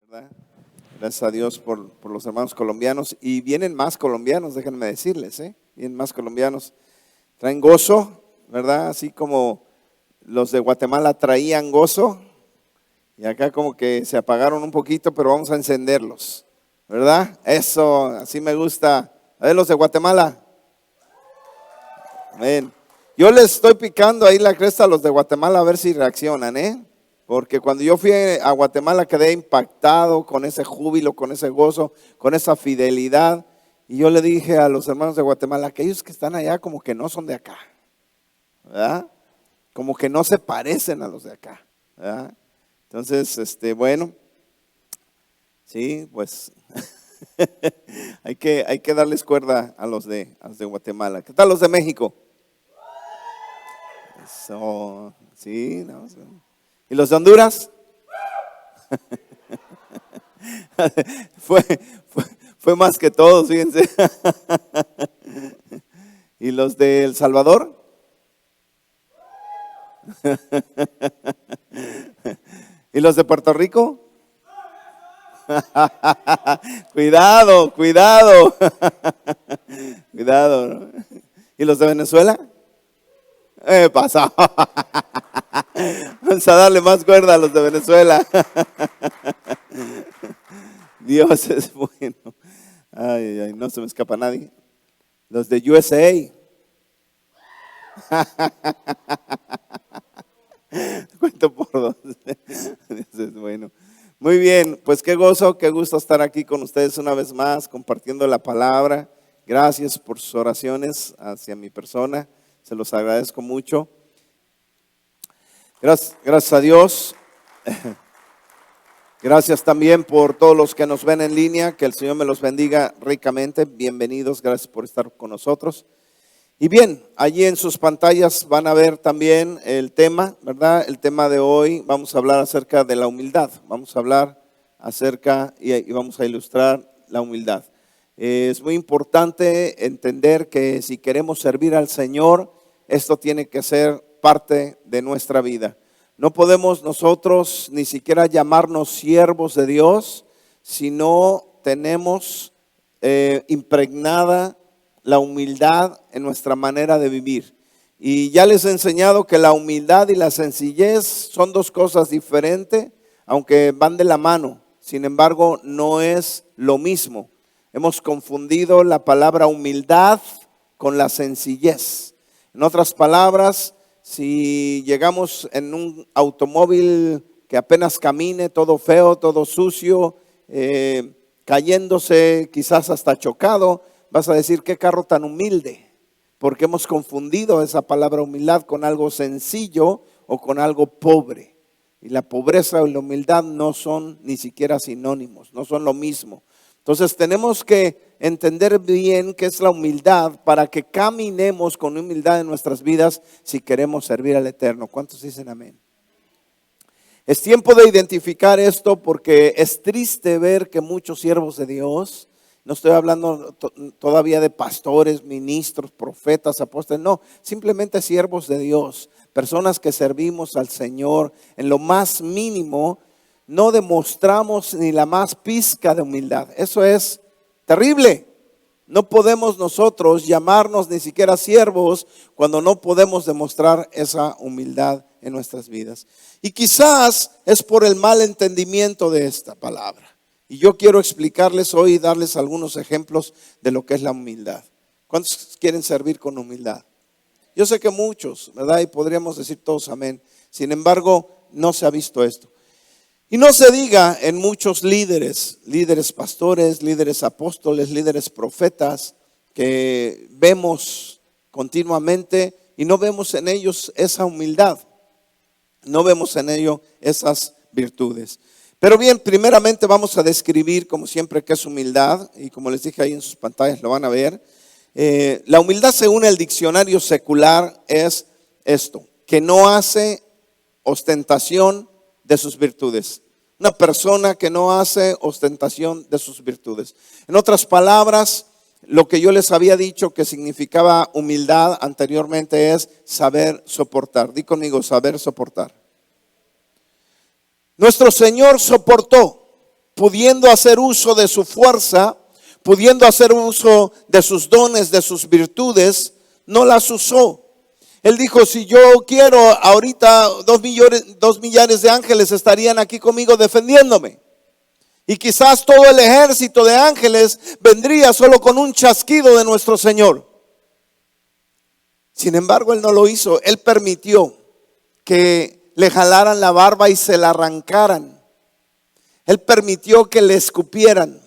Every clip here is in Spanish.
¿verdad? Gracias a Dios por los hermanos colombianos. Y vienen más colombianos, déjenme decirles, vienen más colombianos. Traen gozo, ¿verdad? Así como los de Guatemala traían gozo. Y acá como que se apagaron un poquito, pero vamos a encenderlos, ¿verdad? Eso, así me gusta. A ver, los de Guatemala. Amén. Yo les estoy picando ahí la cresta a los de Guatemala a ver si reaccionan, Porque cuando yo fui a Guatemala quedé impactado con ese júbilo, con ese gozo, con esa fidelidad. Y yo le dije a los hermanos de Guatemala, aquellos que están allá como que no son de acá, ¿verdad? Como que no se parecen a los de acá, ¿verdad? Entonces, bueno, sí, pues hay que darles cuerda a los de Guatemala. ¿Qué tal los de México? Eso, sí, no, ¿y los de Honduras? fue más que todos, fíjense. ¿Y los de El Salvador? ¿Y los de Puerto Rico? Cuidado, cuidado. Cuidado, ¿no? ¿Y los de Venezuela? Pasó. Vamos a darle más cuerda a los de Venezuela. Dios es bueno. Ay, ay, no se me escapa nadie. Los de USA. Cuento por dos. Dios es bueno. Muy bien, pues qué gozo, qué gusto estar aquí con ustedes una vez más, compartiendo la palabra. Gracias por sus oraciones hacia mi persona. Se los agradezco mucho. Gracias a Dios. Gracias también por todos los que nos ven en línea. Que el Señor me los bendiga ricamente. Bienvenidos, gracias por estar con nosotros. Y bien, allí en sus pantallas van a ver también el tema, ¿verdad? El tema de hoy, vamos a hablar acerca de la humildad. Vamos a hablar acerca y vamos a ilustrar la humildad. Es muy importante entender que si queremos servir al Señor, esto tiene que ser parte de nuestra vida. No podemos nosotros ni siquiera llamarnos siervos de Dios si no tenemos impregnada la humildad en nuestra manera de vivir. Y ya les he enseñado que la humildad y la sencillez son dos cosas diferentes, aunque van de la mano. Sin embargo, no es lo mismo. Hemos confundido la palabra humildad con la sencillez. En otras palabras, si llegamos en un automóvil que apenas camine, todo feo, todo sucio, cayéndose, quizás hasta chocado, vas a decir, qué carro tan humilde, porque hemos confundido esa palabra humildad con algo sencillo o con algo pobre. Y la pobreza y la humildad no son ni siquiera sinónimos, no son lo mismo. Entonces tenemos que entender bien qué es la humildad para que caminemos con humildad en nuestras vidas si queremos servir al Eterno. ¿Cuántos dicen amén? Es tiempo de identificar esto porque es triste ver que muchos siervos de Dios, no estoy hablando todavía de pastores, ministros, profetas, apóstoles, no, simplemente siervos de Dios, personas que servimos al Señor en lo más mínimo, no demostramos ni la más pizca de humildad. Eso es terrible. No podemos nosotros llamarnos ni siquiera siervos cuando no podemos demostrar esa humildad en nuestras vidas. Y quizás es por el mal entendimiento de esta palabra. Y yo quiero explicarles hoy y darles algunos ejemplos de lo que es la humildad. ¿Cuántos quieren servir con humildad? Yo sé que muchos, ¿verdad? Y podríamos decir todos amén. Sin embargo, no se ha visto esto. Y no se diga en muchos líderes pastores, líderes apóstoles, líderes profetas que vemos continuamente y no vemos en ellos esa humildad. No vemos en ellos esas virtudes. Pero bien, primeramente vamos a describir como siempre qué es humildad y como les dije ahí en sus pantallas lo van a ver. La humildad según el diccionario secular es esto, que no hace ostentación de sus virtudes. Una persona que no hace ostentación de sus virtudes. En otras palabras, lo que yo les había dicho que significaba humildad anteriormente es saber soportar. Di conmigo, saber soportar. Nuestro Señor soportó pudiendo hacer uso de su fuerza, pudiendo hacer uso de sus dones, de sus virtudes, no las usó. Él dijo, si yo quiero, ahorita 2 millones de ángeles estarían aquí conmigo defendiéndome. Y quizás todo el ejército de ángeles vendría solo con un chasquido de nuestro Señor. Sin embargo, Él no lo hizo. Él permitió que le jalaran la barba y se la arrancaran. Él permitió que le escupieran.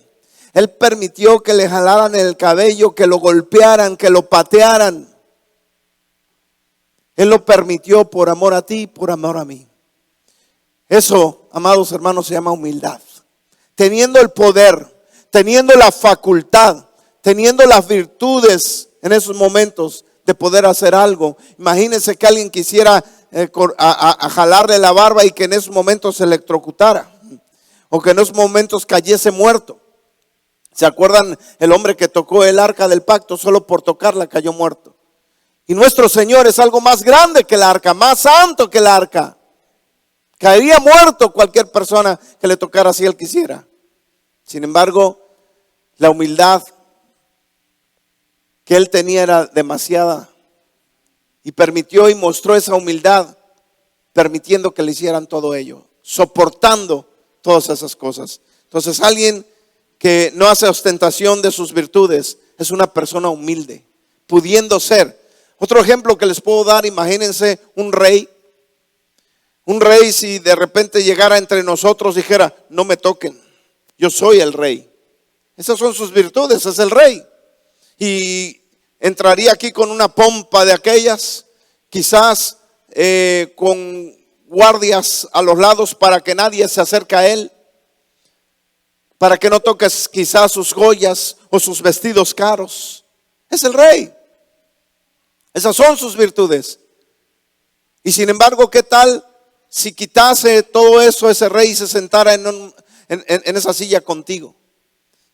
Él permitió que le jalaran el cabello, que lo golpearan, que lo patearan. Él lo permitió por amor a ti, por amor a mí. Eso, amados hermanos, se llama humildad. Teniendo el poder, teniendo la facultad, teniendo las virtudes en esos momentos de poder hacer algo. Imagínense que alguien quisiera a jalarle la barba y que en esos momentos se electrocutara, o que en esos momentos cayese muerto. ¿Se acuerdan el hombre que tocó el arca del pacto? Solo por tocarla cayó muerto. Y nuestro Señor es algo más grande que el arca, más santo que el arca. Caería muerto cualquier persona que le tocara si Él quisiera. Sin embargo, la humildad que Él tenía era demasiada. Y permitió y mostró esa humildad, permitiendo que le hicieran todo ello, soportando todas esas cosas. Entonces, alguien que no hace ostentación de sus virtudes es una persona humilde, pudiendo ser. Otro ejemplo que les puedo dar, imagínense un rey. Un rey, si de repente llegara entre nosotros, dijera, no me toquen, yo soy el rey. Esas son sus virtudes, es el rey. Y entraría aquí con una pompa de aquellas, quizás con guardias a los lados para que nadie se acerque a él, para que no toques quizás sus joyas o sus vestidos caros. Es el rey. Esas son sus virtudes. Y sin embargo, ¿qué tal si quitase todo eso ese rey y se sentara en esa silla contigo?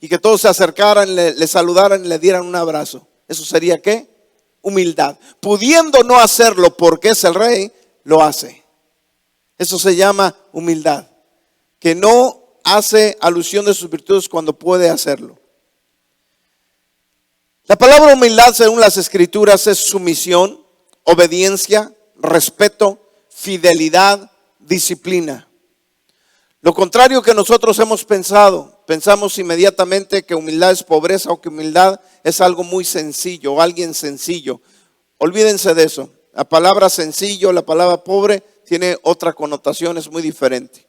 Y que todos se acercaran, le saludaran y le dieran un abrazo. ¿Eso sería qué? Humildad. Pudiendo no hacerlo porque es el rey, lo hace. Eso se llama humildad. Que no hace alusión de sus virtudes cuando puede hacerlo. La palabra humildad, según las Escrituras, es sumisión, obediencia, respeto, fidelidad, disciplina. Lo contrario que nosotros hemos pensado, pensamos inmediatamente que humildad es pobreza o que humildad es algo muy sencillo o alguien sencillo. Olvídense de eso. La palabra sencillo, la palabra pobre tiene otra connotación, es muy diferente.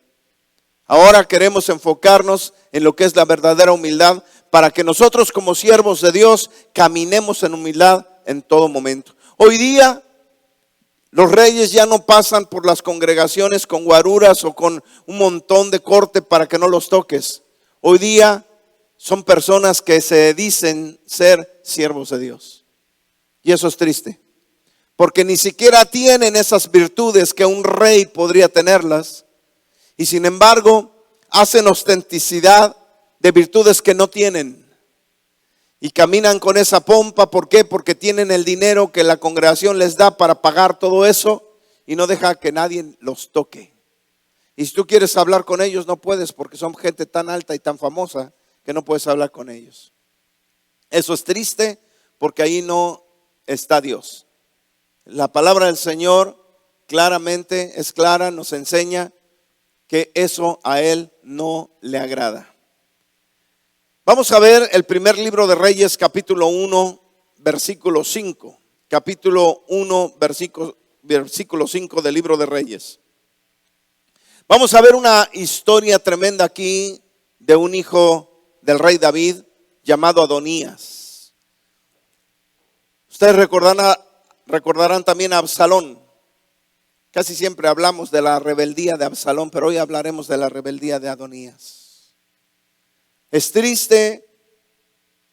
Ahora queremos enfocarnos en lo que es la verdadera humildad para que nosotros como siervos de Dios caminemos en humildad en todo momento. Hoy día los reyes ya no pasan por las congregaciones con guaruras o con un montón de corte para que no los toques. Hoy día son personas que se dicen ser siervos de Dios. Y eso es triste, porque ni siquiera tienen esas virtudes que un rey podría tenerlas. Y sin embargo, hacen ostentacidad de virtudes que no tienen. Y caminan con esa pompa, ¿por qué? Porque tienen el dinero que la congregación les da para pagar todo eso y no deja que nadie los toque. Y si tú quieres hablar con ellos, no puedes porque son gente tan alta y tan famosa que no puedes hablar con ellos. Eso es triste porque ahí no está Dios. La palabra del Señor claramente es clara, nos enseña que eso a Él no le agrada. Vamos a ver el primer libro de Reyes, capítulo 1, versículo 5. Capítulo 1, versículo 5 del libro de Reyes. Vamos a ver una historia tremenda aquí de un hijo del rey David llamado Adonías. Ustedes recordarán también a Absalón. Casi siempre hablamos de la rebeldía de Absalón, pero hoy hablaremos de la rebeldía de Adonías. Es triste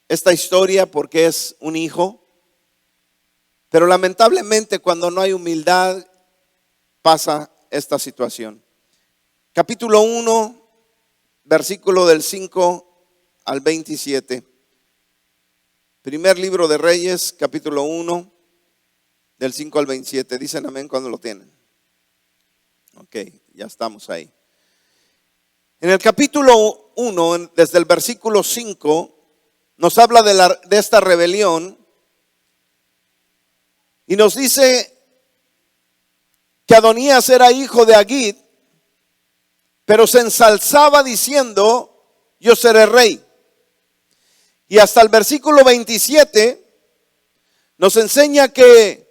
esta historia porque es un hijo, pero lamentablemente cuando no hay humildad pasa esta situación. Capítulo 1, versículo del 5 al 27. Primer libro de Reyes, capítulo 1, del 5 al 27. Dicen amén cuando lo tienen. Ok, ya estamos ahí. En el capítulo 1, desde el versículo 5, nos habla de esta rebelión y nos dice que Adonías era hijo de Agit, pero se ensalzaba diciendo: yo seré rey. Y hasta el versículo 27 nos enseña que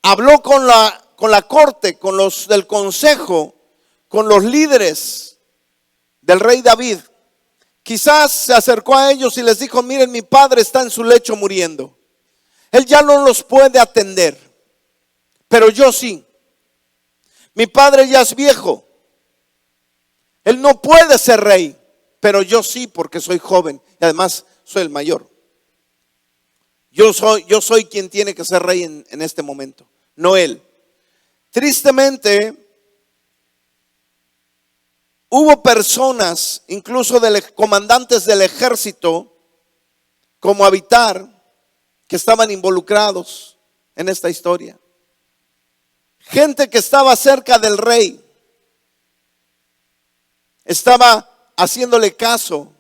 habló con la corte, con los del consejo, con los líderes del rey David. Quizás se acercó a ellos y les dijo: miren, mi padre está en su lecho muriendo. Él ya no los puede atender, pero yo sí. Mi padre ya es viejo. Él no puede ser rey, pero yo sí, porque soy joven y además soy el mayor. Yo soy quien tiene que ser rey en este momento, no él. Tristemente, hubo personas, incluso comandantes del ejército, como Abiatar, que estaban involucrados en esta historia. Gente que estaba cerca del rey, estaba haciéndole caso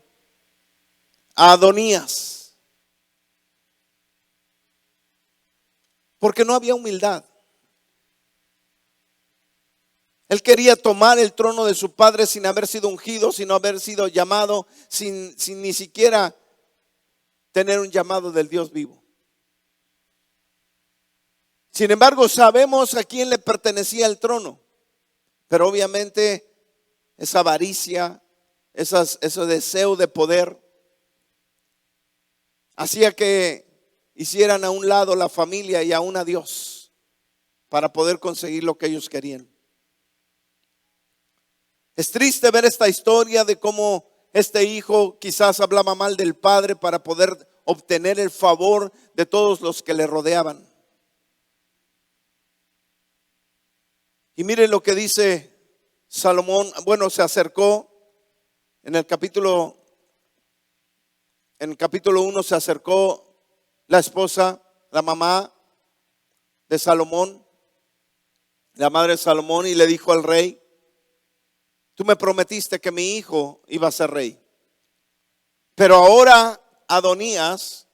a Adonías, porque no había humildad. Él quería tomar el trono de su padre sin haber sido ungido, sin haber sido llamado, sin ni siquiera tener un llamado del Dios vivo. Sin embargo, sabemos a quién le pertenecía el trono, pero obviamente esa avaricia, ese deseo de poder, hacía que hicieran a un lado la familia y aún a Dios para poder conseguir lo que ellos querían. Es triste ver esta historia de cómo este hijo quizás hablaba mal del padre para poder obtener el favor de todos los que le rodeaban. Y miren lo que dice Salomón. Bueno, se acercó en el capítulo 1, se acercó la esposa, la mamá de Salomón, la madre de Salomón, y le dijo al rey: tú me prometiste que mi hijo iba a ser rey, pero ahora Adonías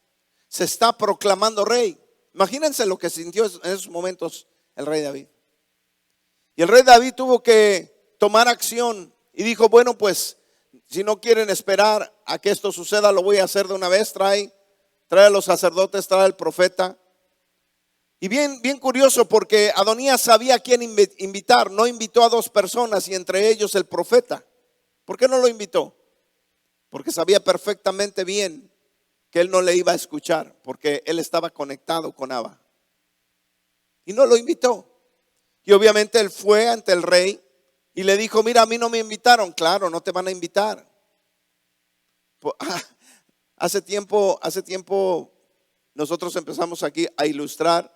se está proclamando rey. Imagínense lo que sintió en esos momentos el rey David. Y el rey David tuvo que tomar acción y dijo: bueno, pues si no quieren esperar a que esto suceda, lo voy a hacer de una vez. Trae a los sacerdotes, trae al profeta. Y bien curioso, porque Adonías sabía a quién invitar. No invitó a 2 personas y entre ellos el profeta. ¿Por qué no lo invitó? Porque sabía perfectamente bien que él no le iba a escuchar, porque él estaba conectado con Abba. Y no lo invitó. Y obviamente él fue ante el rey y le dijo: mira, a mí no me invitaron. Claro, no te van a invitar. Hace tiempo nosotros empezamos aquí a ilustrar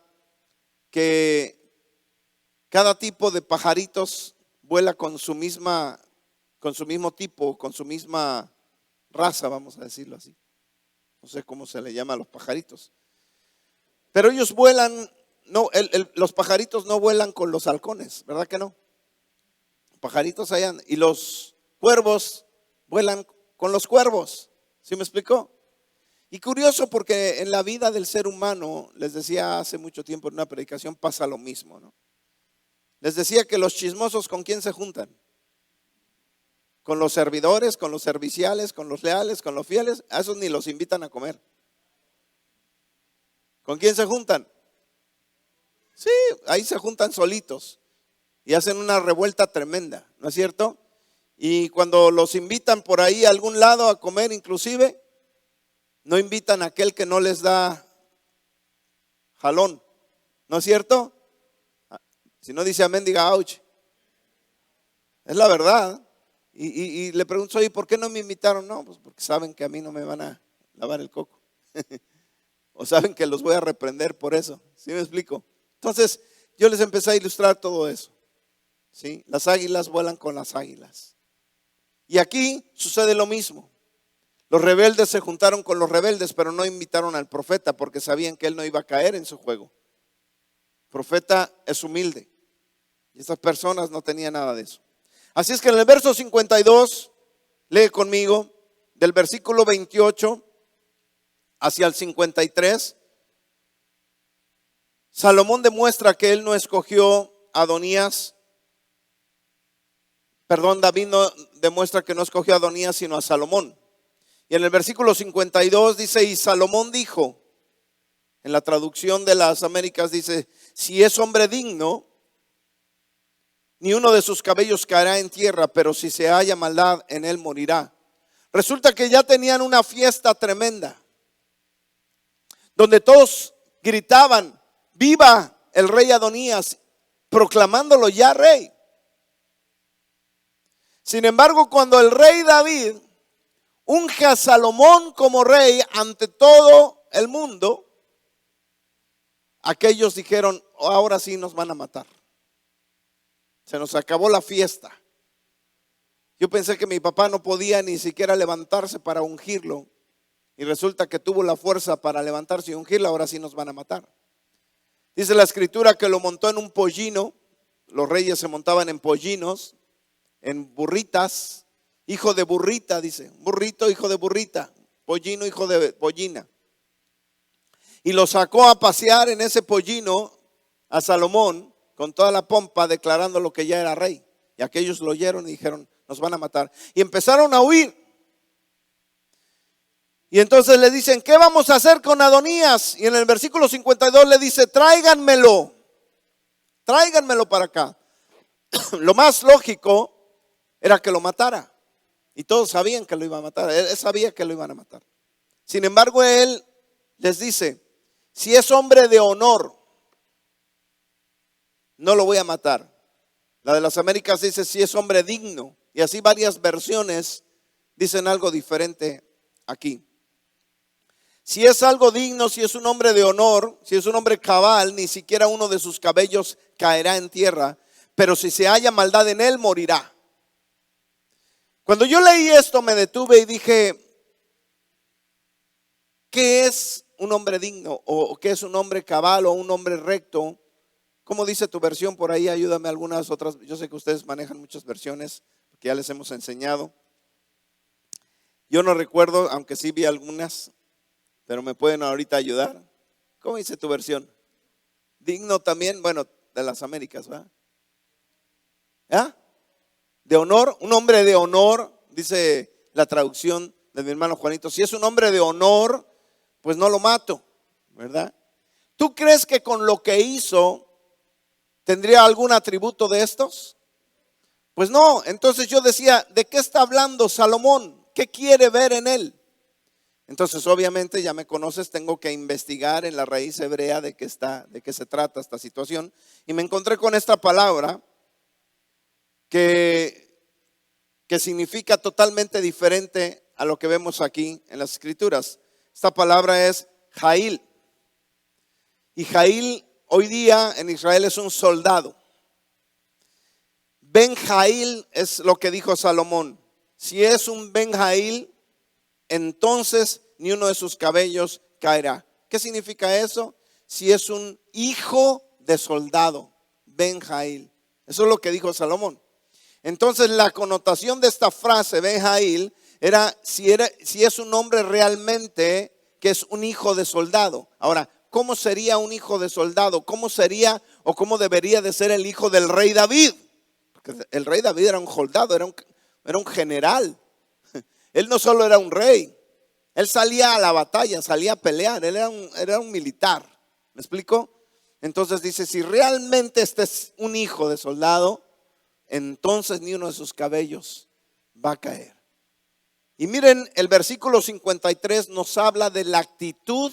que cada tipo de pajaritos vuela con su mismo tipo, con su misma raza, vamos a decirlo así. No sé cómo se le llama a los pajaritos, pero ellos vuelan. No, los pajaritos no vuelan con los halcones, ¿verdad que no? Pajaritos allá, y los cuervos vuelan con los cuervos. ¿Sí me explicó? Y curioso, porque en la vida del ser humano, les decía hace mucho tiempo en una predicación, pasa lo mismo, ¿no? Les decía que los chismosos, ¿con quién se juntan? Con los servidores, con los serviciales, con los leales, con los fieles. A esos ni los invitan a comer. ¿Con quién se juntan? Sí, ahí se juntan solitos y hacen una revuelta tremenda, ¿no es cierto? Y cuando los invitan por ahí a algún lado a comer, inclusive, no invitan a aquel que no les da jalón, ¿no es cierto? Si no dice amén, diga ouch. Es la verdad. Y le pregunto: oye, ¿por qué no me invitaron? No, pues porque saben que a mí no me van a lavar el coco. O saben que los voy a reprender por eso. ¿Sí me explico? Entonces yo les empecé a ilustrar todo eso, ¿sí? Las águilas vuelan con las águilas. Y aquí sucede lo mismo. Los rebeldes se juntaron con los rebeldes, pero no invitaron al profeta porque sabían que él no iba a caer en su juego. El profeta es humilde y estas personas no tenían nada de eso. Así es que en el verso 52, lee conmigo, del versículo 28 hacia el 53, Salomón demuestra que él no escogió a Adonías. David no demuestra que no escogió a Adonías sino a Salomón. Y en el versículo 52 dice, y Salomón dijo, en la traducción de las Américas dice, si es hombre digno, ni uno de sus cabellos caerá en tierra, pero si se halla maldad en él morirá. Resulta que ya tenían una fiesta tremenda, donde todos gritaban, viva el rey Adonías, proclamándolo ya rey. Sin embargo, cuando el rey David unge a Salomón como rey ante todo el mundo, aquellos dijeron, ahora sí nos van a matar. Se nos acabó la fiesta. Yo pensé que mi papá no podía ni siquiera levantarse para ungirlo, y resulta que tuvo la fuerza para levantarse y ungirlo. Ahora sí nos van a matar. Dice la escritura que lo montó en un pollino. Los reyes se montaban en pollinos, en burritas, hijo de burrita, dice, burrito, hijo de burrita, pollino, hijo de pollina. Y lo sacó a pasear en ese pollino a Salomón con toda la pompa, declarando lo que ya era rey. Y aquellos lo oyeron y dijeron, nos van a matar. Y empezaron a huir. Y entonces le dicen, ¿qué vamos a hacer con Adonías? Y en el versículo 52 le dice, tráiganmelo para acá. Lo más lógico era que lo matara. Y todos sabían que lo iba a matar. Él sabía que lo iban a matar. Sin embargo, él les dice, si es hombre de honor, no lo voy a matar. La de las Américas dice, si es hombre digno. Y así varias versiones dicen algo diferente aquí. Si es algo digno, si es un hombre de honor, si es un hombre cabal, ni siquiera uno de sus cabellos caerá en tierra. Pero si se halla maldad en él, morirá. Cuando yo leí esto me detuve y dije, ¿qué es un hombre digno? ¿O qué es un hombre cabal o un hombre recto? ¿Cómo dice tu versión por ahí? Ayúdame algunas otras. Yo sé que ustedes manejan muchas versiones, porque ya les hemos enseñado. Yo no recuerdo, aunque sí vi algunas, pero me pueden ahorita ayudar. ¿Cómo dice tu versión? Digno también, bueno, de las Américas, ¿verdad? ¿Ah? De honor, un hombre de honor, dice la traducción de mi hermano Juanito. Si es un hombre de honor, pues no lo mato, ¿verdad? ¿Tú crees que con lo que hizo tendría algún atributo de estos? Pues no. Entonces yo decía, ¿de qué está hablando Salomón? ¿Qué quiere ver en él? Entonces obviamente ya me conoces, tengo que investigar en la raíz hebrea de qué se trata esta situación. Y me encontré con esta palabra que significa totalmente diferente a lo que vemos aquí en las escrituras. Esta palabra es Jail. Y Jail hoy día en Israel es un soldado. Ben Jail es lo que dijo Salomón. Si es un Ben Jail, entonces ni uno de sus cabellos caerá. ¿Qué significa eso? Si es un hijo de soldado, Ben Jail. Eso es lo que dijo Salomón. Entonces la connotación de esta frase, Ben Jail, era si es un hombre realmente que es un hijo de soldado. Ahora, ¿cómo sería un hijo de soldado? ¿Cómo sería o cómo debería de ser el hijo del rey David? Porque el rey David era un soldado, era un general. Él no solo era un rey, él salía a la batalla, salía a pelear, él era un militar. ¿Me explico? Entonces dice, si realmente este es un hijo de soldado, entonces ni uno de sus cabellos va a caer. Y miren, el versículo 53 nos habla de la actitud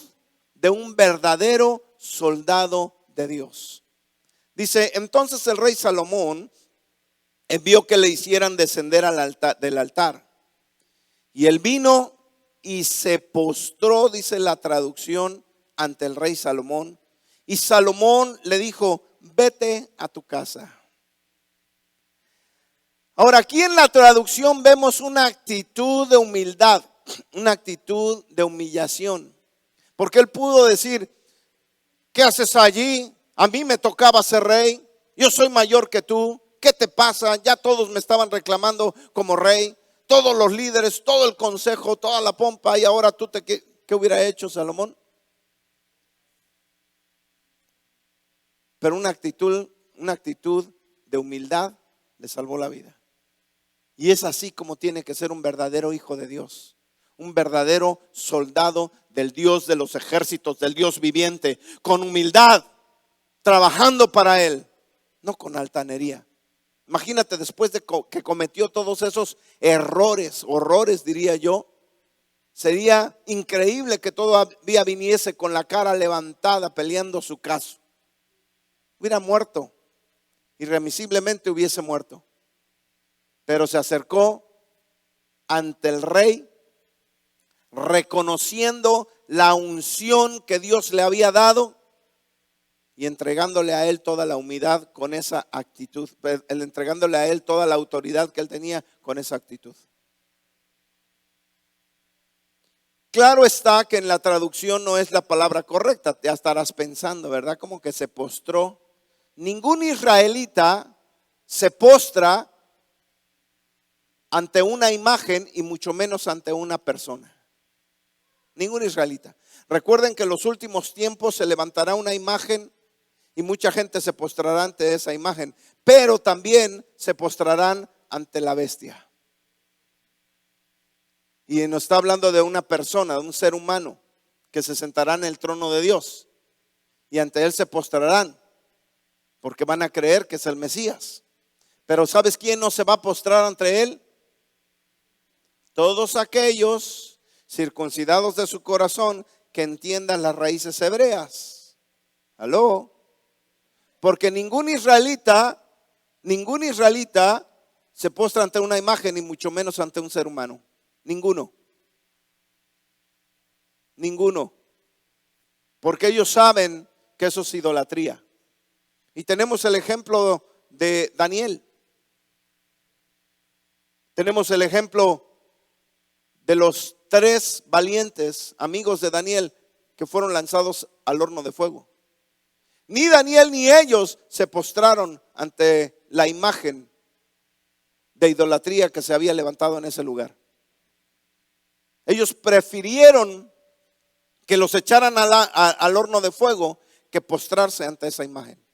de un verdadero soldado de Dios. Dice, entonces el rey Salomón envió que le hicieran descender del altar. Y él vino y se postró, dice la traducción, ante el rey Salomón. Y Salomón le dijo, vete a tu casa. Ahora, aquí en la traducción vemos una actitud de humildad, una actitud de humillación. Porque él pudo decir, ¿qué haces allí? A mí me tocaba ser rey, yo soy mayor que tú, ¿qué te pasa? Ya todos me estaban reclamando como rey, todos los líderes, todo el consejo, toda la pompa, y ahora ¿qué hubiera hecho Salomón? Pero una actitud de humildad le salvó la vida. Y es así como tiene que ser un verdadero hijo de Dios, un verdadero soldado del Dios de los ejércitos, del Dios viviente, con humildad, trabajando para Él, no con altanería. Imagínate, después de que cometió todos esos horrores diría yo, sería increíble que todavía viniese con la cara levantada peleando su caso. Hubiera muerto, irremisiblemente hubiese muerto. Pero se acercó ante el rey, reconociendo la unción que Dios le había dado y entregándole a él toda la humildad con esa actitud, entregándole a él toda la autoridad que él tenía con esa actitud. Claro está que en la traducción no es la palabra correcta, ya estarás pensando, ¿verdad? Como que se postró. Ningún israelita se postra ante una imagen y mucho menos ante una persona. Ningún israelita. Recuerden que en los últimos tiempos se levantará una imagen y mucha gente se postrará ante esa imagen, pero también se postrarán ante la bestia. Y nos está hablando de una persona, de un ser humano que se sentará en el trono de Dios y ante él se postrarán porque van a creer que es el Mesías. Pero ¿sabes quién no se va a postrar ante él? Todos aquellos circuncidados de su corazón que entiendan las raíces hebreas. ¿Aló? Porque ningún israelita se postra ante una imagen y mucho menos ante un ser humano. Ninguno. Porque ellos saben que eso es idolatría. Y tenemos el ejemplo de Daniel. Tenemos el ejemplo de los 3 valientes amigos de Daniel que fueron lanzados al horno de fuego. Ni Daniel ni ellos se postraron ante la imagen de idolatría que se había levantado en ese lugar. Ellos prefirieron que los echaran al horno de fuego que postrarse ante esa imagen.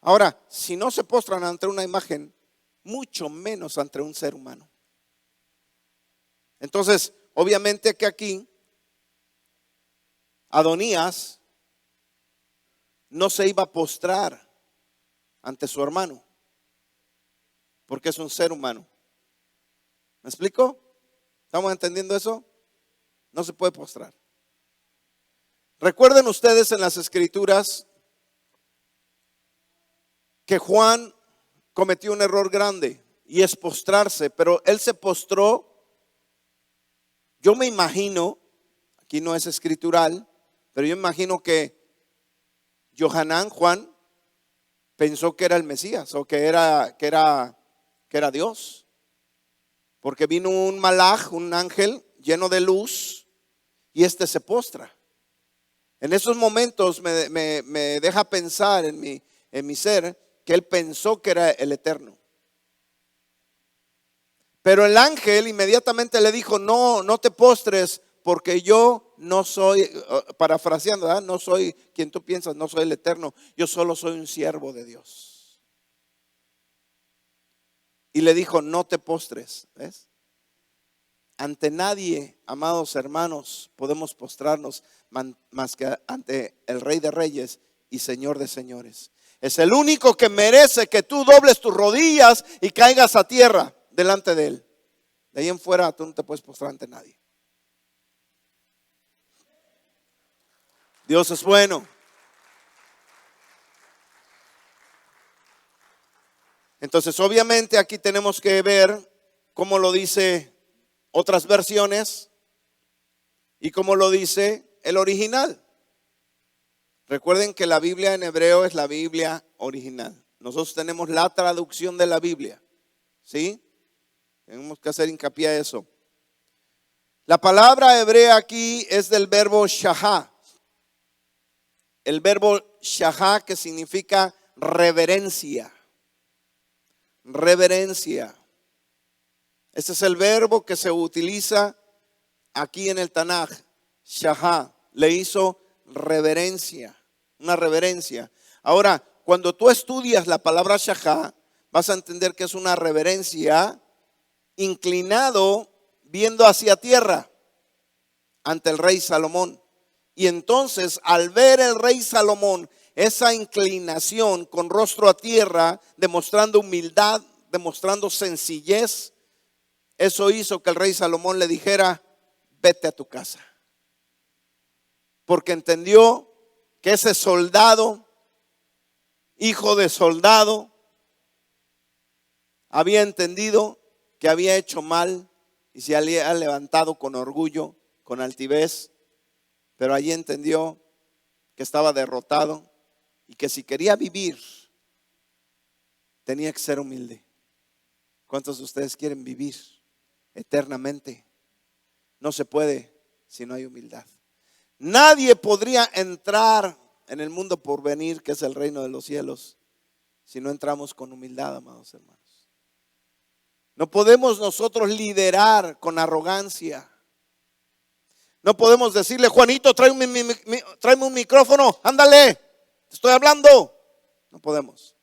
Ahora, si no se postran ante una imagen, mucho menos ante un ser humano. Entonces, obviamente que aquí Adonías no se iba a postrar ante su hermano, porque es un ser humano. ¿Me explico? ¿Estamos entendiendo eso? No se puede postrar. Recuerden ustedes en las escrituras que Juan cometió un error grande y es postrarse, pero él se postró. Yo me imagino, aquí no es escritural, pero yo imagino que Juan pensó que era el Mesías o que era Dios, porque vino un malaj, un ángel lleno de luz, y se postra. En esos momentos me deja pensar en mi ser que él pensó que era el Eterno. Pero el ángel inmediatamente le dijo: no te postres, porque yo no soy, parafraseando, ¿verdad? No soy quien tú piensas, no soy el Eterno, yo solo soy un siervo de Dios. Y le dijo: no te postres. ¿Ves? Ante nadie, amados hermanos, podemos postrarnos más que ante el Rey de Reyes y Señor de Señores. Es el único que merece que tú dobles tus rodillas y caigas a tierra delante de él. De ahí en fuera tú no te puedes postrar ante nadie. Dios es bueno. Entonces, obviamente aquí tenemos que ver cómo lo dice otras versiones y cómo lo dice el original. Recuerden que la Biblia en hebreo es la Biblia original. Nosotros tenemos la traducción de la Biblia, ¿sí? Tenemos que hacer hincapié a eso. La palabra hebrea aquí es del verbo shahá. El verbo shahá, que significa reverencia. reverencia. Este es el verbo que se utiliza aquí en el Tanaj. Shahá, le hizo reverencia, una reverencia. Ahora, cuando tú estudias la palabra Shahá, vas a entender que es una reverencia inclinado, viendo hacia tierra, ante el rey Salomón. Y entonces, al ver el rey Salomón esa inclinación con rostro a tierra, demostrando humildad, demostrando sencillez, eso hizo que el rey Salomón le dijera: vete a tu casa. Porque entendió que ese soldado, hijo de soldado, había entendido que había hecho mal y se había levantado con orgullo, con altivez, pero allí entendió que estaba derrotado y que si quería vivir tenía que ser humilde. ¿Cuántos de ustedes quieren vivir eternamente? No se puede si no hay humildad. Nadie podría entrar en el mundo por venir, que es el reino de los cielos, si no entramos con humildad, amados hermanos. No podemos nosotros liderar con arrogancia. No podemos decirle: Juanito, tráeme un micrófono, ándale, te estoy hablando. No podemos.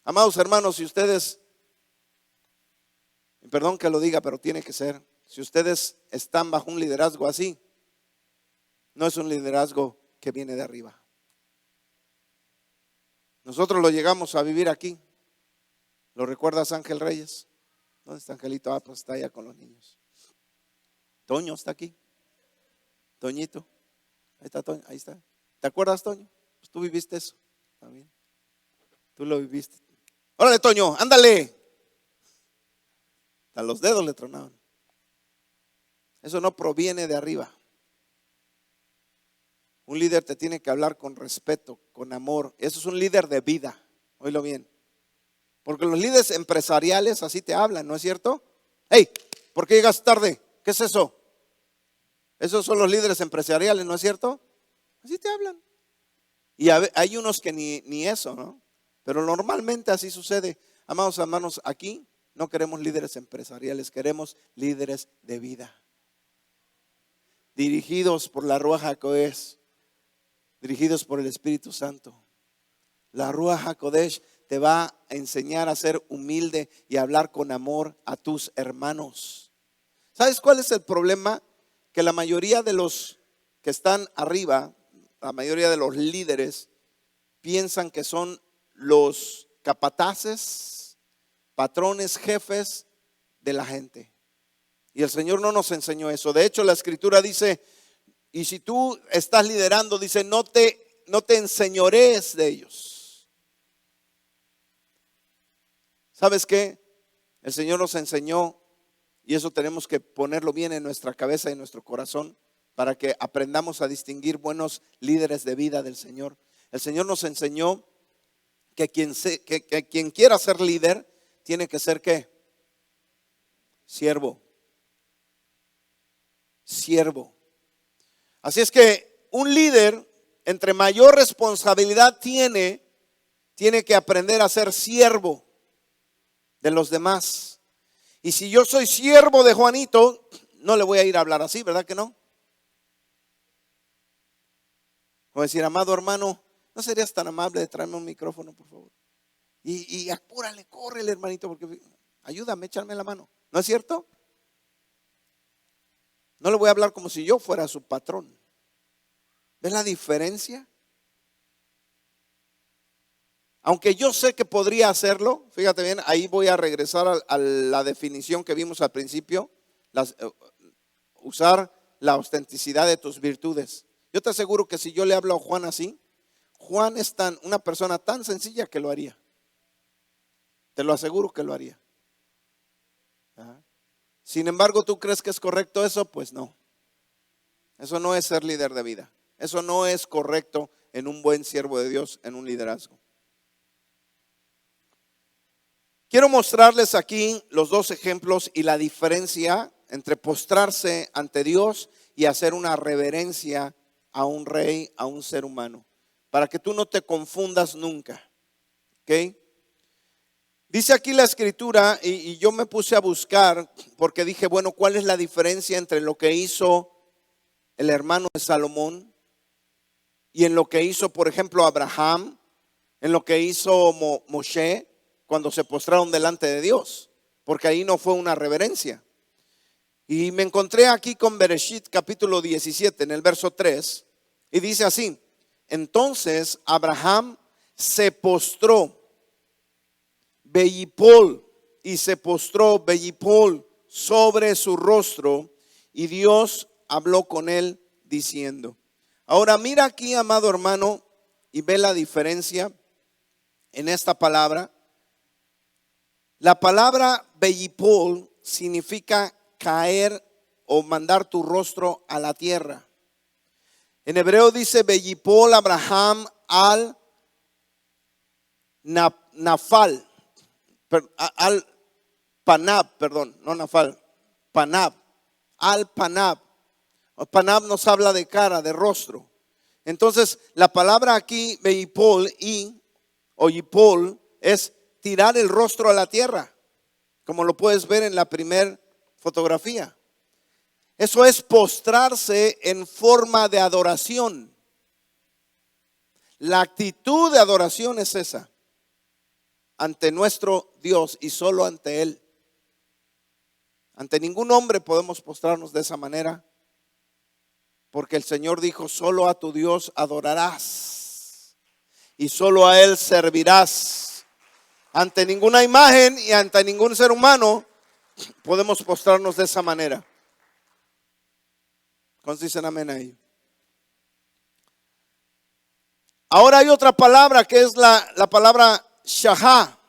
Amados hermanos, si ustedes, perdón que lo diga, pero tiene que ser, si ustedes están bajo un liderazgo así, no es un liderazgo que viene de arriba. Nosotros lo llegamos a vivir aquí. ¿Lo recuerdas, Ángel Reyes? ¿Dónde está Angelito? Ah, pues está allá con los niños. Toño está aquí. Toñito. Ahí está Toño, ahí está. ¿Te acuerdas, Toño? Pues tú viviste eso también. Tú lo viviste. Órale, Toño, ándale. A los dedos le tronaban. Eso no proviene de arriba. Un líder te tiene que hablar con respeto, con amor. Eso es un líder de vida. Oílo bien. Porque los líderes empresariales así te hablan, ¿no es cierto? Hey, ¿por qué llegas tarde? ¿Qué es eso? Esos son los líderes empresariales, ¿no es cierto? Así te hablan. Y hay unos que ni eso, ¿no? Pero normalmente así sucede. Amados hermanos, aquí no queremos líderes empresariales, queremos líderes de vida. Dirigidos por la Ruach HaKodesh, dirigidos por el Espíritu Santo. La Ruach HaKodesh te va a enseñar a ser humilde y a hablar con amor a tus hermanos. ¿Sabes cuál es el problema? Que la mayoría de los que están arriba, la mayoría de los líderes, piensan que son los capataces, patrones, jefes de la gente. Y el Señor no nos enseñó eso. De hecho, la Escritura dice, y si tú estás liderando, dice, no te enseñorees de ellos. ¿Sabes qué? El Señor nos enseñó, y eso tenemos que ponerlo bien en nuestra cabeza y en nuestro corazón, para que aprendamos a distinguir buenos líderes de vida del Señor. El Señor nos enseñó que quien quiera ser líder tiene que ser ¿qué? Siervo. Siervo. Así es que un líder, entre mayor responsabilidad tiene que aprender a ser siervo de los demás. Y si yo soy siervo de Juanito, no le voy a ir a hablar así, ¿verdad que no? Voy a decir: amado hermano, ¿no serías tan amable de traerme un micrófono, por favor? Y apúrale, córrele, hermanito, porque ayúdame, échame la mano. ¿No es cierto? No le voy a hablar como si yo fuera su patrón. ¿Ves la diferencia? Aunque yo sé que podría hacerlo, fíjate bien, ahí voy a regresar a la definición que vimos al principio, usar la autenticidad de tus virtudes. Yo te aseguro que si yo le hablo a Juan así, Juan es una persona tan sencilla que lo haría. Te lo aseguro que lo haría. Ajá. Sin embargo, ¿tú crees que es correcto eso? Pues no. Eso no es ser líder de vida. Eso no es correcto en un buen siervo de Dios, en un liderazgo. Quiero mostrarles aquí los dos ejemplos y la diferencia entre postrarse ante Dios y hacer una reverencia a un rey, a un ser humano, para que tú no te confundas nunca. ¿Ok? Dice aquí la escritura, y yo me puse a buscar porque dije, bueno, ¿cuál es la diferencia entre lo que hizo el hermano de Salomón y en lo que hizo, por ejemplo, Abraham, en lo que hizo Moshe cuando se postraron delante de Dios? Porque ahí no fue una reverencia. Y me encontré aquí con Bereshit capítulo 17 en el verso 3 y dice así: entonces Abraham se postró Beyipol, y se postró Beyipol sobre su rostro, y Dios habló con él diciendo. Ahora mira aquí, amado hermano, y ve la diferencia en esta palabra. La palabra Beyipol significa caer o mandar tu rostro a la tierra. En hebreo dice Beyipol Abraham al Nafal, al Panab, perdón, no Nafal, Panab, al Panab. Panab nos habla de cara, de rostro. Entonces la palabra aquí Beyipol o Yipol es tirar el rostro a la tierra, como lo puedes ver en la primera fotografía. Eso es postrarse en forma de adoración. La actitud de adoración es esa, ante nuestro Dios y solo ante Él. Ante ningún hombre podemos postrarnos de esa manera, porque el Señor dijo: solo a tu Dios adorarás y solo a Él servirás. Ante ninguna imagen y ante ningún ser humano podemos postrarnos de esa manera. ¿Cuántos dicen amén ahí? Ahora hay otra palabra que es la palabra shahá.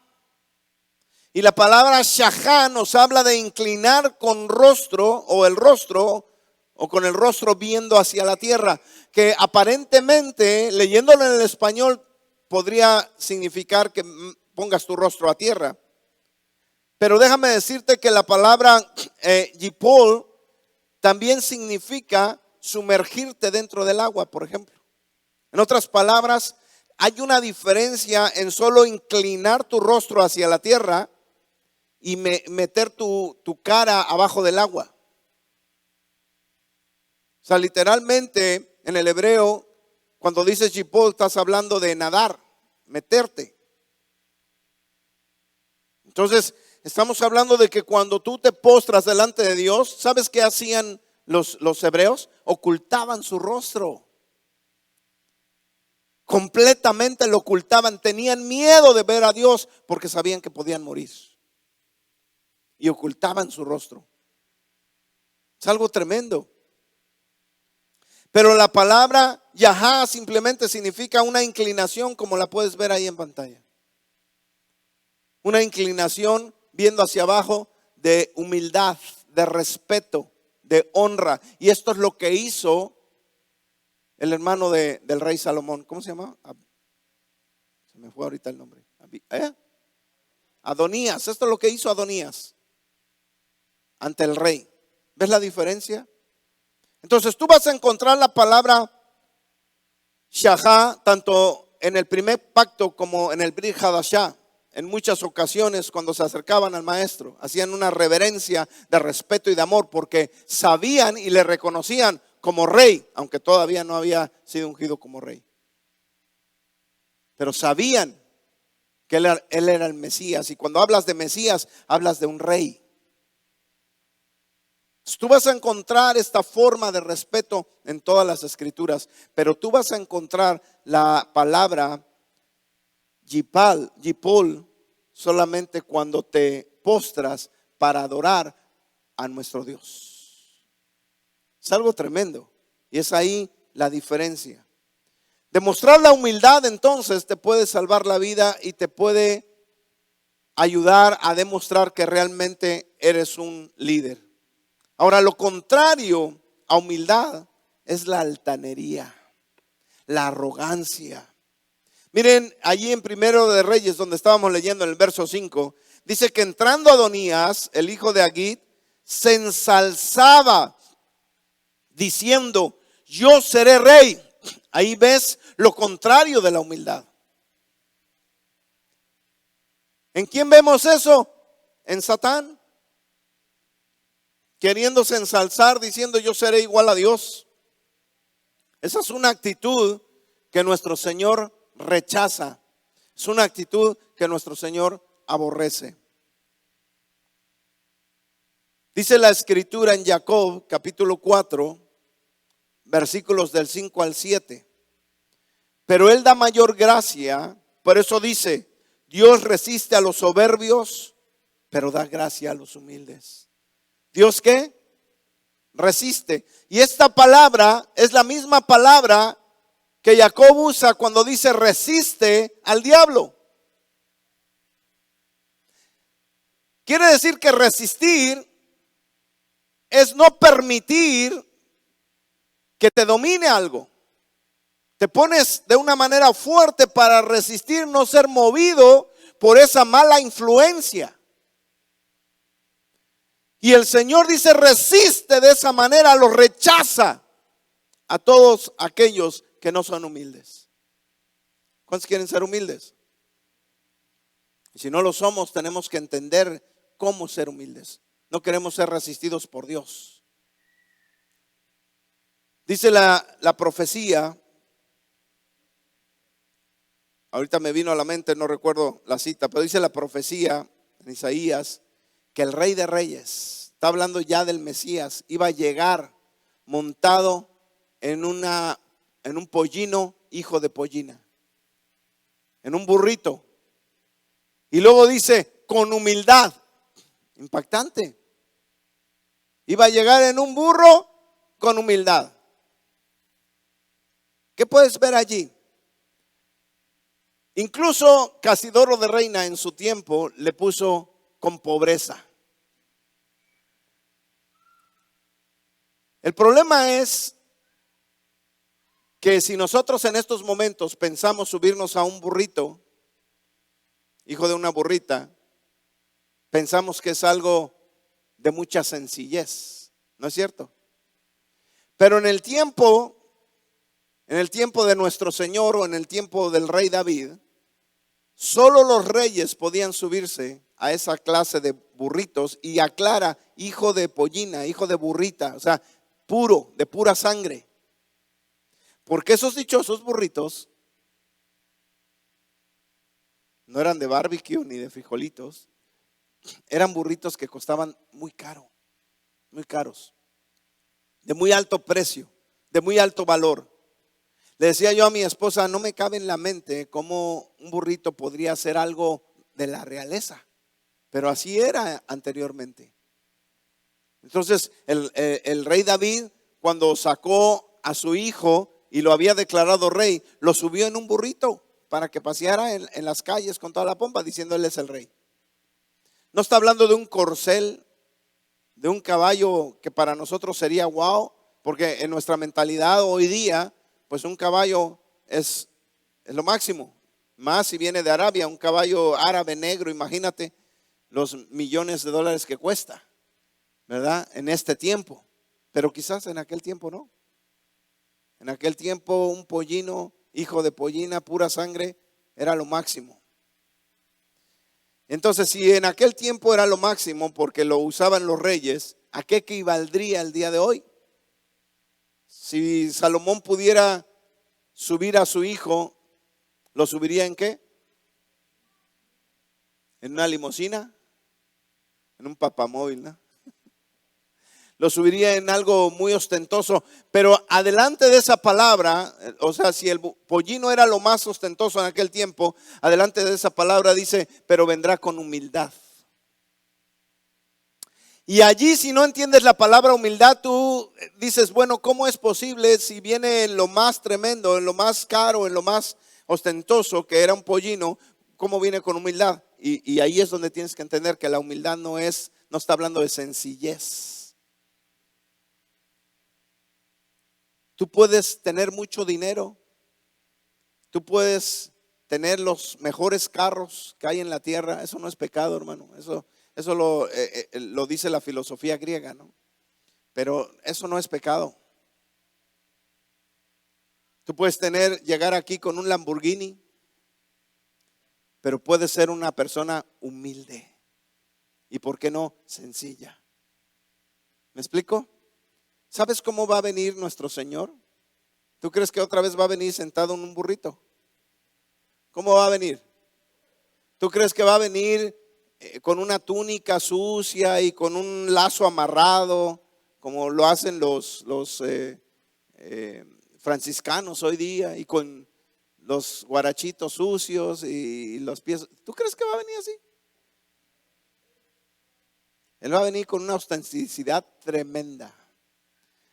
Y la palabra shahá nos habla de inclinar con rostro o el rostro o con el rostro viendo hacia la tierra, que aparentemente, leyéndolo en el español, podría significar que pongas tu rostro a tierra. Pero déjame decirte que la palabra yipol también significa sumergirte dentro del agua, por ejemplo. En otras palabras, hay una diferencia en solo inclinar tu rostro hacia la tierra y meter tu cara abajo del agua. O sea, literalmente en el hebreo, cuando dices yipol, estás hablando de nadar, meterte. Entonces, estamos hablando de que cuando tú te postras delante de Dios, ¿sabes qué hacían los hebreos? Ocultaban su rostro. Completamente lo ocultaban. Tenían miedo de ver a Dios porque sabían que podían morir. Y ocultaban su rostro. Es algo tremendo. Pero la palabra Yahá simplemente significa una inclinación, como la puedes ver ahí en pantalla. Una inclinación viendo hacia abajo, de humildad, de respeto, de honra. Y esto es lo que hizo el hermano del rey Salomón. ¿Cómo se llama? Se me fue ahorita el nombre. Adonías. Esto es lo que hizo Adonías ante el rey. ¿Ves la diferencia? Entonces tú vas a encontrar la palabra shahá tanto en el primer pacto como en el Brit Hadashah. En muchas ocasiones cuando se acercaban al maestro hacían una reverencia de respeto y de amor porque sabían y le reconocían como rey, aunque todavía no había sido ungido como rey. Pero sabían que él era el Mesías, y cuando hablas de Mesías hablas de un rey. Tú vas a encontrar esta forma de respeto en todas las escrituras, pero tú vas a encontrar la palabra Yipol solamente cuando te postras para adorar a nuestro Dios. Es algo tremendo y es ahí la diferencia. Demostrar la humildad entonces te puede salvar la vida y te puede ayudar a demostrar que realmente eres un líder. Ahora, lo contrario a humildad es la altanería, la arrogancia. Miren, allí en Primero de Reyes, donde estábamos leyendo en el verso 5, dice que entrando Adonías, el hijo de Agit, se ensalzaba diciendo: yo seré rey. Ahí ves lo contrario de la humildad. ¿En quién vemos eso? En Satán, queriéndose ensalzar, diciendo yo seré igual a Dios. Esa es una actitud que nuestro Señor rechaza. Es una actitud que nuestro Señor aborrece. Dice la Escritura en Jacob capítulo 4, versículos del 5 al 7. Pero Él da mayor gracia, por eso dice, Dios resiste a los soberbios, pero da gracia a los humildes. ¿Dios qué? Resiste. Y esta palabra es la misma palabra que Jacob usa cuando dice resiste al diablo. Quiere decir que resistir es no permitir que te domine algo. Te pones de una manera fuerte para resistir, no ser movido por esa mala influencia. Y el Señor dice resiste de esa manera, lo rechaza a todos aquellos que no son humildes. ¿Cuántos quieren ser humildes? Y si no lo somos, tenemos que entender cómo ser humildes. No queremos ser resistidos por Dios. Dice la profecía, ahorita me vino a la mente, no recuerdo la cita, pero dice la profecía en Isaías que el Rey de Reyes, está hablando ya del Mesías, iba a llegar montado en un pollino, hijo de pollina, en un burrito. Y luego dice con humildad, impactante. Iba a llegar en un burro con humildad. ¿Qué puedes ver allí? Incluso Casidoro de Reina en su tiempo le puso con pobreza. El problema es que si nosotros en estos momentos pensamos subirnos a un burrito, hijo de una burrita, pensamos que es algo de mucha sencillez, ¿no es cierto? Pero en el tiempo de nuestro Señor o en el tiempo del rey David, solo los reyes podían subirse a esa clase de burritos, y aclara, hijo de pollina, hijo de burrita, o sea, puro, de pura sangre. Porque esos dichosos burritos no eran de barbecue ni de frijolitos, eran burritos que costaban muy caro, muy caros, de muy alto precio, de muy alto valor. Le decía yo a mi esposa, no me cabe en la mente cómo un burrito podría ser algo de la realeza, pero así era anteriormente. Entonces el rey David, cuando sacó a su hijo y lo había declarado rey, lo subió en un burrito para que paseara en las calles con toda la pompa, diciendo él es el rey. No está hablando de un corcel, de un caballo que para nosotros sería wow, porque en nuestra mentalidad hoy día, pues un caballo es lo máximo. Más si viene de Arabia, un caballo árabe negro, imagínate los millones de dólares que cuesta, ¿verdad? En este tiempo. Pero quizás en aquel tiempo no. En aquel tiempo un pollino, hijo de pollina, pura sangre, era lo máximo. Entonces, si en aquel tiempo era lo máximo porque lo usaban los reyes, ¿a qué equivaldría el día de hoy? Si Salomón pudiera subir a su hijo, ¿lo subiría en qué? ¿En una limusina? ¿En un papamóvil, no? Lo subiría en algo muy ostentoso, pero adelante de esa palabra, o sea, si el pollino era lo más ostentoso en aquel tiempo, adelante de esa palabra dice, pero vendrá con humildad. Y allí, si no entiendes la palabra humildad, tú dices, bueno, ¿cómo es posible si viene en lo más tremendo, en lo más caro, en lo más ostentoso, que era un pollino, cómo viene con humildad? Y ahí es donde tienes que entender que la humildad no está hablando de sencillez. Tú puedes tener mucho dinero, tú puedes tener los mejores carros que hay en la tierra. Eso no es pecado, hermano. Eso lo dice la filosofía griega, ¿no? Pero eso no es pecado. Tú puedes llegar aquí con un Lamborghini, pero puede ser una persona humilde. ¿Y por qué no? Sencilla. ¿Me explico? ¿Sabes cómo va a venir nuestro Señor? ¿Tú crees que otra vez va a venir sentado en un burrito? ¿Cómo va a venir? ¿Tú crees que va a venir con una túnica sucia y con un lazo amarrado, como lo hacen los franciscanos hoy día, y con los guarachitos sucios y los pies? ¿Tú crees que va a venir así? Él va a venir con una autenticidad tremenda.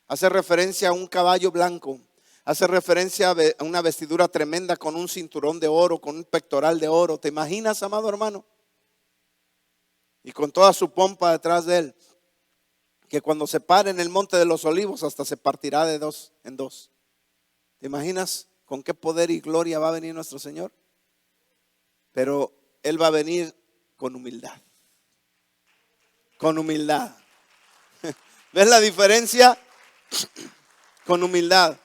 Hace referencia a un caballo blanco. Hace referencia a una vestidura tremenda con un cinturón de oro, con un pectoral de oro. ¿Te imaginas, amado hermano? Y con toda su pompa detrás de él, que cuando se pare en el monte de los olivos hasta se partirá de dos en dos. ¿Te imaginas con qué poder y gloria va a venir nuestro Señor? Pero Él va a venir con humildad. Con humildad. ¿Ves la diferencia? Con humildad.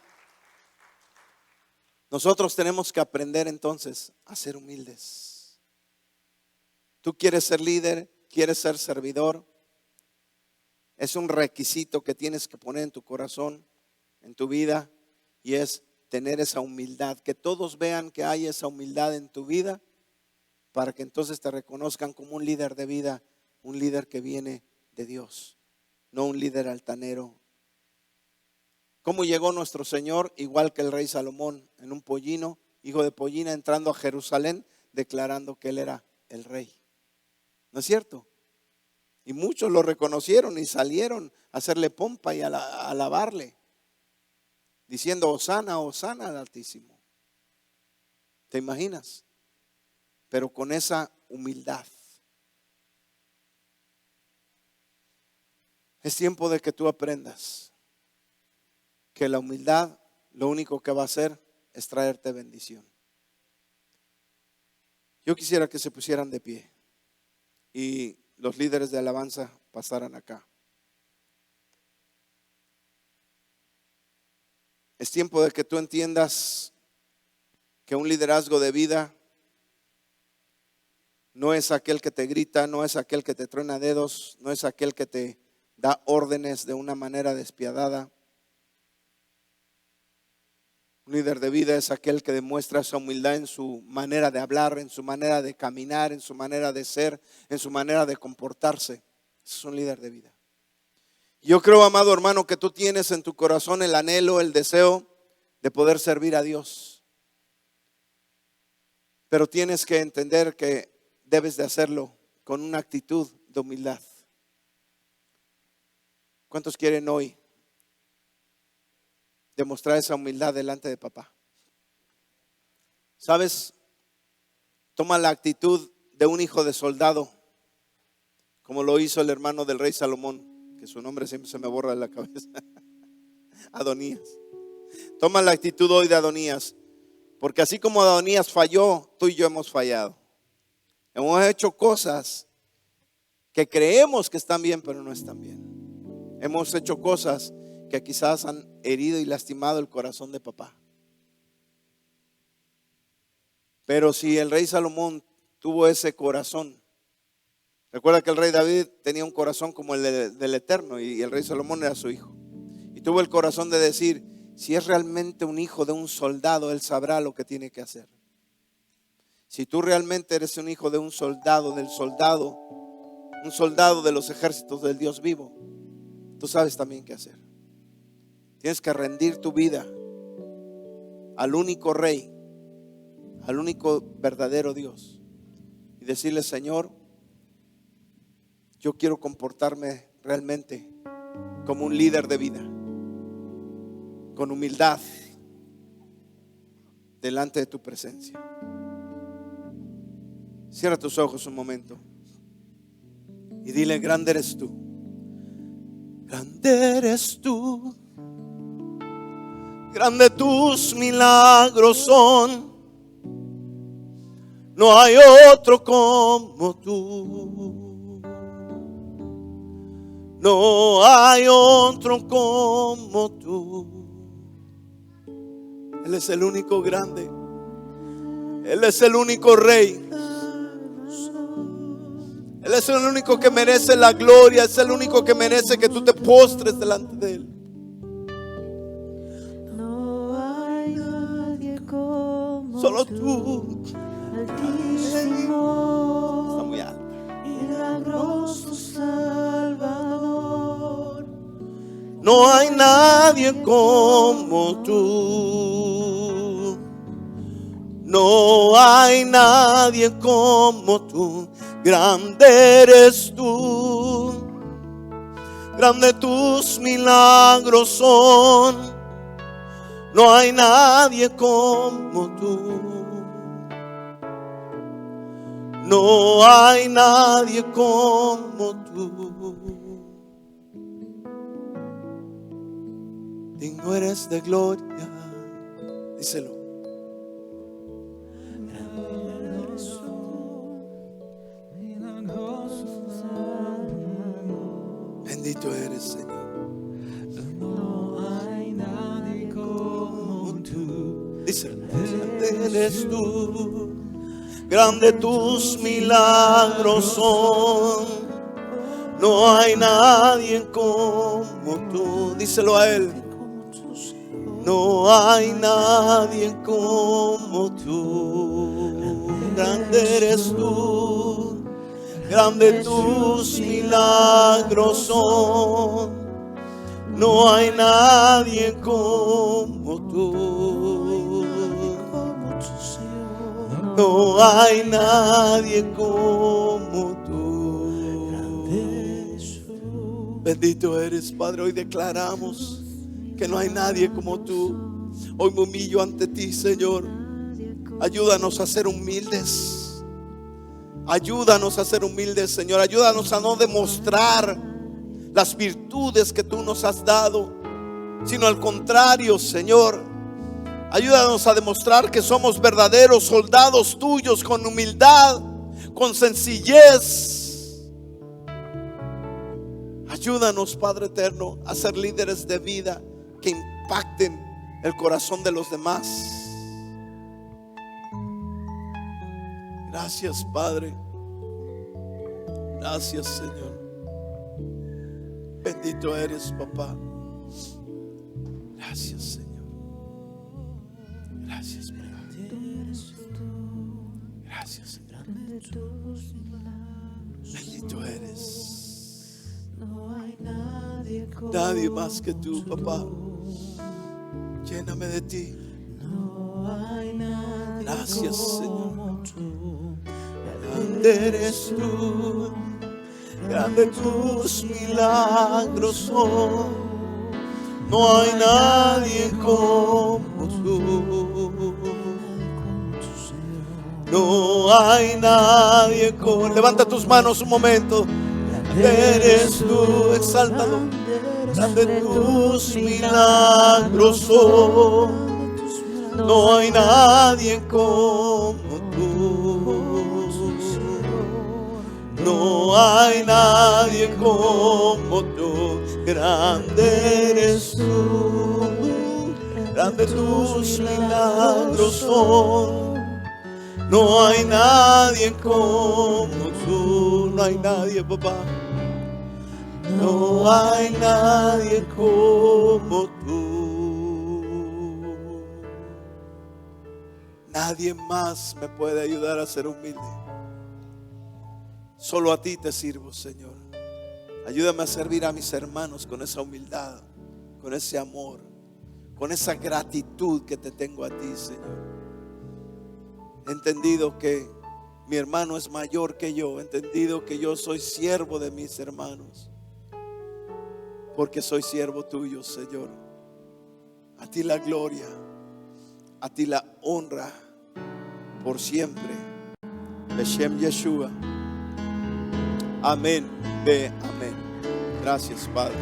Nosotros tenemos que aprender entonces a ser humildes. Tú quieres ser líder, quieres ser servidor. Es un requisito que tienes que poner en tu corazón, en tu vida, y es tener esa humildad. Que todos vean que hay esa humildad en tu vida, para que entonces te reconozcan como un líder de vida, un líder que viene de Dios, no un líder altanero. ¿Cómo llegó nuestro Señor? Igual que el rey Salomón, en un pollino, hijo de pollina, entrando a Jerusalén, declarando que Él era el rey. ¿No es cierto? Y muchos lo reconocieron y salieron a hacerle pompa y a alabarle, diciendo: Hosana, Hosana al Altísimo. ¿Te imaginas? Pero con esa humildad. Es tiempo de que tú aprendas que la humildad lo único que va a hacer es traerte bendición. Yo quisiera que se pusieran de pie y los líderes de alabanza pasaran acá. Es tiempo de que tú entiendas que un liderazgo de vida no es aquel que te grita, no es aquel que te truena dedos, no es aquel que te da órdenes de una manera despiadada. Un líder de vida es aquel que demuestra esa humildad en su manera de hablar, en su manera de caminar, en su manera de ser, en su manera de comportarse. Ese es un líder de vida. Yo creo, amado hermano, que tú tienes en tu corazón el anhelo, el deseo de poder servir a Dios. Pero tienes que entender que debes de hacerlo con una actitud de humildad. ¿Cuántos quieren hoy demostrar esa humildad delante de papá? ¿Sabes? Toma la actitud de un hijo de soldado, como lo hizo el hermano del rey Salomón, que su nombre siempre se me borra de la cabeza. Adonías. Toma la actitud hoy de Adonías, porque así como Adonías falló, tú y yo hemos fallado. Hemos hecho cosas que creemos que están bien, pero no están bien. Hemos hecho cosas que quizás han herido y lastimado el corazón de papá. Pero si el rey Salomón tuvo ese corazón, recuerda que el rey David tenía un corazón como el del Eterno, y el rey Salomón era su hijo. Y tuvo el corazón de decir: si es realmente un hijo de un soldado, él sabrá lo que tiene que hacer. Si tú realmente eres un hijo de un soldado, un soldado de los ejércitos del Dios vivo, tú sabes también qué hacer. Tienes que rendir tu vida al único Rey, al único verdadero Dios, y decirle: Señor, yo quiero comportarme realmente como un líder de vida, con humildad delante de tu presencia. Cierra tus ojos un momento y dile: grande eres tú, grande eres tú. Grande tus milagros son, no hay otro como tú. No hay otro como tú. Él es el único grande. Él es el único Rey. Él es el único que merece la gloria, es el único que merece que tú te postres delante de Él. No hay nadie como Solo tú. Altísimo, Está muy alto. milagroso Salvador. No hay nadie como tú. No hay nadie como tú. Grande eres tú. Grande tus milagros son. No hay nadie como tú. No hay nadie como tú. Digno eres de gloria. Díselo. Bendito eres, Señor. No hay nadie como tú. Díselo. Grande eres tú. Grande tus milagros son. No hay nadie como tú. Díselo a Él. No hay nadie como tú. Grande eres tú. Grande tus milagros son. No hay nadie como tú. No hay nadie como tú. Bendito eres, Padre. Hoy declaramos que no hay nadie como tú. Hoy me humillo ante ti, Señor. Ayúdanos a ser humildes. Ayúdanos a ser humildes, Señor. Ayúdanos a no demostrar las virtudes que tú nos has dado, sino al contrario, Señor. Ayúdanos a demostrar que somos verdaderos soldados tuyos, con humildad, con sencillez. Ayúdanos, Padre eterno, a ser líderes de vida que impacten el corazón de los demás. Gracias, Padre. Gracias, Señor. Bendito eres, papá. Gracias, Señor. Gracias, papá. Gracias, Señor. Bendito eres. Nadie más que tú, papá. Lléname de ti. Gracias, Señor. Grande eres tú. Grande tus milagros son. No hay nadie como tú. No hay nadie como. Levanta tus manos un momento. Eres tú, exáltalo. Grande tus milagros son. No hay nadie como tú. No hay nadie como tú. Grande eres tú. Grande tus milagros son. No hay nadie como tú. No hay nadie, papá. No hay nadie como tú. Nadie más me puede ayudar a ser humilde. Solo a ti te sirvo, Señor. Ayúdame a servir a mis hermanos con esa humildad, con ese amor, con esa gratitud que te tengo a ti, Señor. He entendido que mi hermano es mayor que yo. He entendido que yo soy siervo de mis hermanos, porque soy siervo tuyo, Señor. A ti la gloria, a ti la honra por siempre. Beshem Yeshua. Amén. Ve, amén. Gracias, Padre.